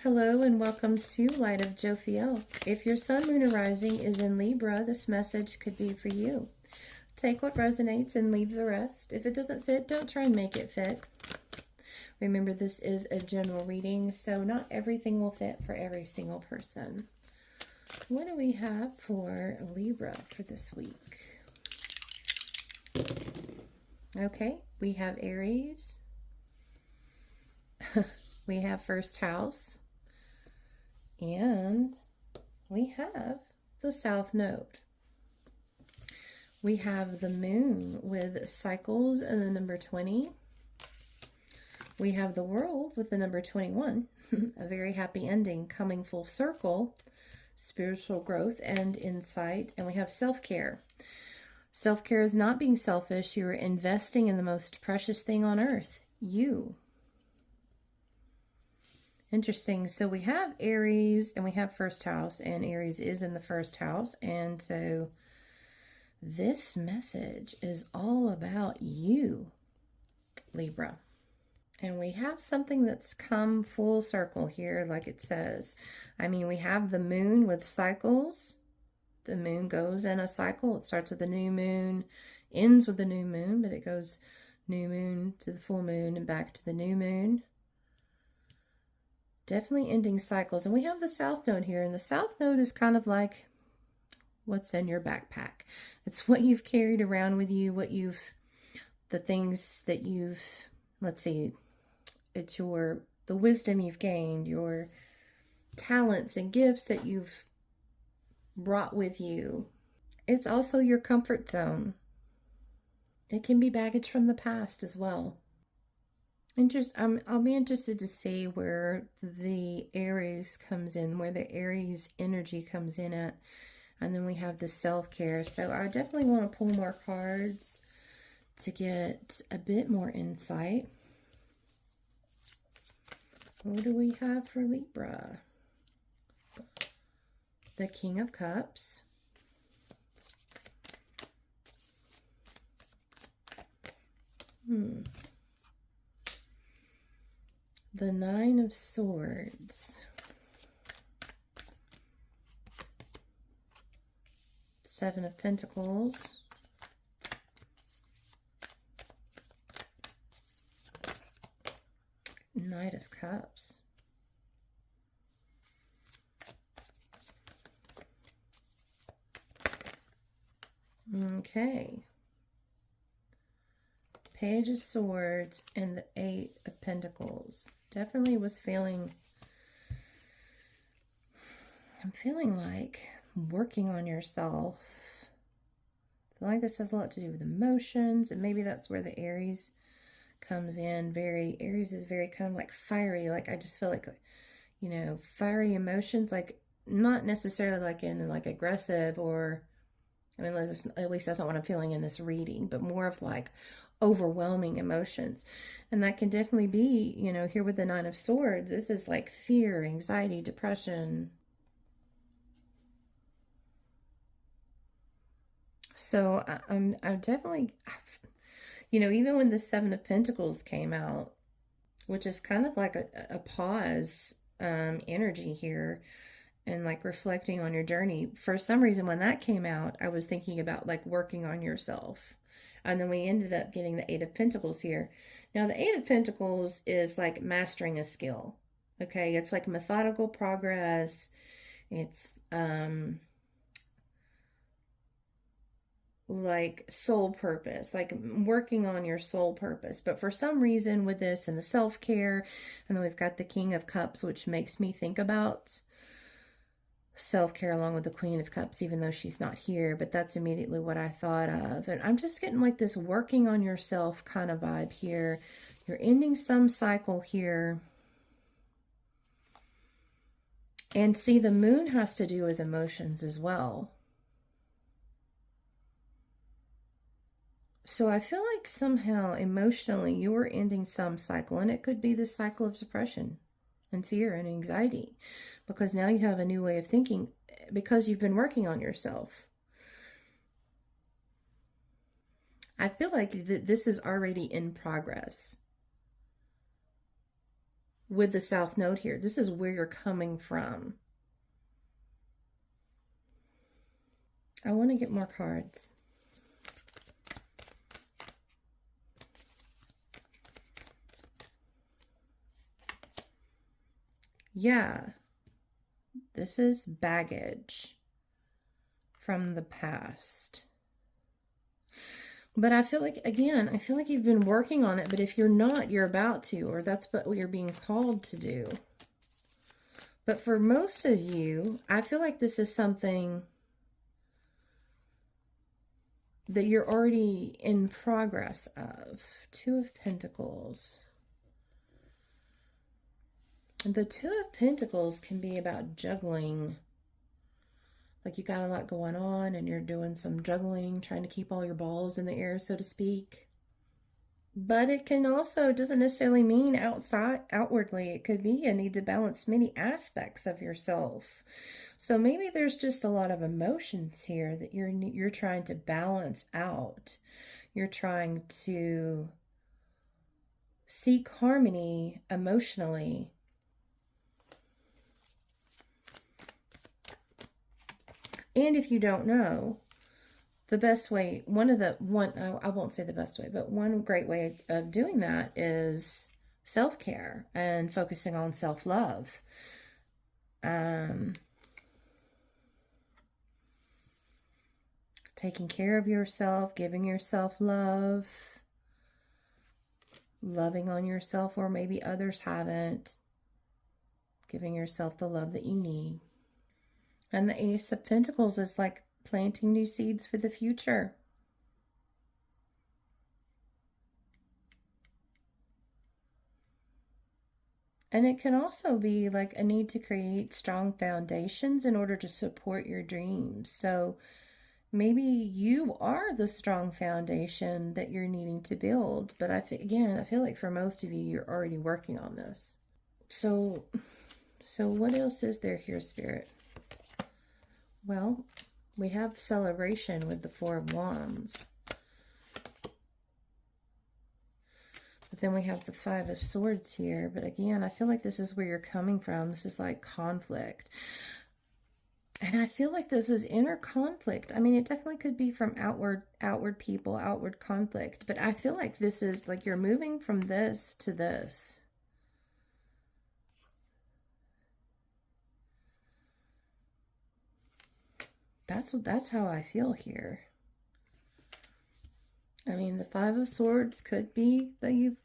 Hello and welcome to Light of Jophiel. If your sun, moon, or rising is in Libra, this message could be for you. Take what resonates and leave the rest. If it doesn't fit, don't try and make it fit. Remember, this is a general reading, so not everything will fit for every single person. What do we have for Libra for this week? Okay, we have Aries. We have first house. And we have the South Node. We have the moon with cycles and the number 20. We have the world with the number 21. A very happy ending, coming full circle, spiritual growth and insight. And we have self-care. Self-care is not being selfish. You are investing in the most precious thing on earth, you. Interesting. So we have Aries and we have first house, and Aries is in the first house. And so this message is all about you, Libra. And we have something that's come full circle here, like it says. I mean, we have the moon with cycles. The moon goes in a cycle. It starts with the new moon, ends with the new moon, but it goes new moon to the full moon and back to the new moon. Definitely ending cycles. And we have the South Node here. And the South Node is kind of like what's in your backpack. It's what you've carried around with you, the things that you've, let's see, it's the wisdom you've gained, your talents and gifts that you've brought with you. It's also your comfort zone. It can be baggage from the past as well. I'll be interested to see where the Aries comes in, where the Aries energy comes in at. And then we have the self-care. So I definitely want to pull more cards to get a bit more insight. What do we have for Libra? The King of Cups. The Nine of Swords. Seven of Pentacles. Knight of Cups. Okay. Page of Swords and the Eight of Pentacles. Definitely was feeling, I'm feeling like working on yourself. I feel like this has a lot to do with emotions, and maybe that's where the Aries comes in. Aries is very kind of like fiery. Like I just feel like, fiery emotions, like not necessarily like in like aggressive or, I mean, at least that's not what I'm feeling in this reading, but more of like overwhelming emotions. And that can definitely be, here with the Nine of Swords, this is like fear, anxiety, depression. So I'm definitely, even when the Seven of Pentacles came out, which is kind of like a pause energy here, and like reflecting on your journey. For some reason, when that came out, I was thinking about like working on yourself. And then we ended up getting the Eight of Pentacles here. Now, the Eight of Pentacles is like mastering a skill. Okay, it's like methodical progress. It's like soul purpose, like working on your soul purpose. But for some reason with this and the self-care, and then we've got the King of Cups, which makes me think about self-care along with the Queen of Cups, even though she's not here, but that's immediately what I thought of. And I'm just getting like this working on yourself kind of vibe here. You're ending some cycle here. And see, the moon has to do with emotions as well. So I feel like somehow emotionally you are ending some cycle, and it could be the cycle of suppression and fear and anxiety, because now you have a new way of thinking because you've been working on yourself. I feel like this is already in progress. with the South Node here. This is where you're coming from. I want to get more cards. Yeah, this is baggage from the past. But I feel like, again, I feel like you've been working on it, but if you're not, you're about to, or that's what you're being called to do. But for most of you, I feel like this is something that you're already in progress of. Two of Pentacles. The Two of Pentacles can be about juggling. Like you got a lot going on and you're doing some juggling, trying to keep all your balls in the air, so to speak. But it can also, doesn't necessarily mean outwardly. It could be you need to balance many aspects of yourself. So maybe there's just a lot of emotions here that you're trying to balance out. You're trying to seek harmony emotionally. And if you don't know, the best way, I won't say the best way, but one great way of doing that is self-care and focusing on self-love. Taking care of yourself, giving yourself love, loving on yourself where maybe others haven't, giving yourself the love that you need. And the Ace of Pentacles is like planting new seeds for the future. And it can also be like a need to create strong foundations in order to support your dreams. So maybe you are the strong foundation that you're needing to build. But I feel like for most of you, you're already working on this. So what else is there here, Spirit? Well, we have celebration with the Four of Wands. But then we have the Five of Swords here. But again, I feel like this is where you're coming from. This is like conflict. And I feel like this is inner conflict. I mean, it definitely could be from outward people, outward conflict. But I feel like this is like you're moving from this to this. That's how I feel here. I mean, the Five of Swords could be that you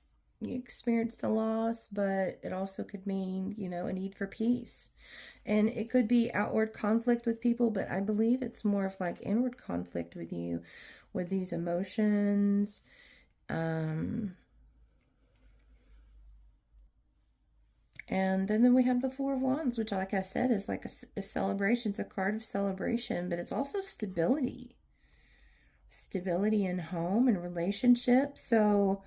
experienced a loss, but it also could mean, a need for peace. And it could be outward conflict with people, but I believe it's more of like inward conflict with you, with these emotions. And then we have the Four of Wands, which, like I said, is like a celebration. It's a card of celebration, but it's also stability. Stability in home and relationships. So,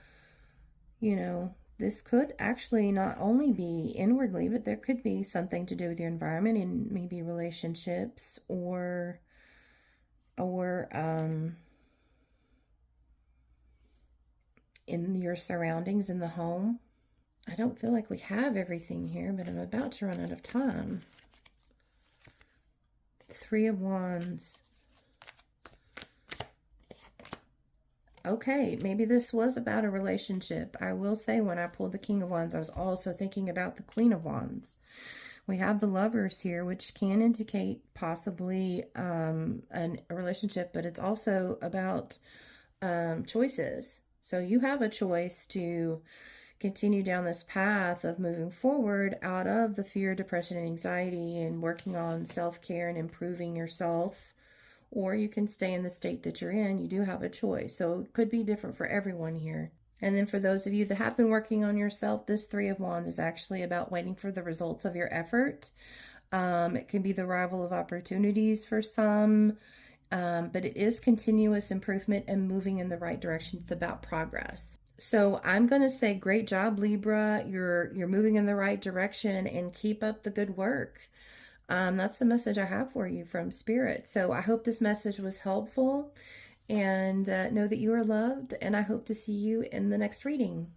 this could actually not only be inwardly, but there could be something to do with your environment and maybe relationships or in your surroundings in the home. I don't feel like we have everything here, but I'm about to run out of time. Three of Wands. Okay, maybe this was about a relationship. I will say when I pulled the King of Wands, I was also thinking about the Queen of Wands. We have the Lovers here, which can indicate possibly a relationship, but it's also about choices. So you have a choice to continue down this path of moving forward out of the fear, depression, and anxiety and working on self-care and improving yourself, or you can stay in the state that you're in. You do have a choice. So it could be different for everyone here. And then for those of you that have been working on yourself, this Three of Wands is actually about waiting for the results of your effort. It can be the arrival of opportunities for some, but it is continuous improvement and moving in the right direction. It's about progress. So I'm going to say, great job, Libra. You're moving in the right direction and keep up the good work. That's the message I have for you from Spirit. So I hope this message was helpful, and know that you are loved, and I hope to see you in the next reading.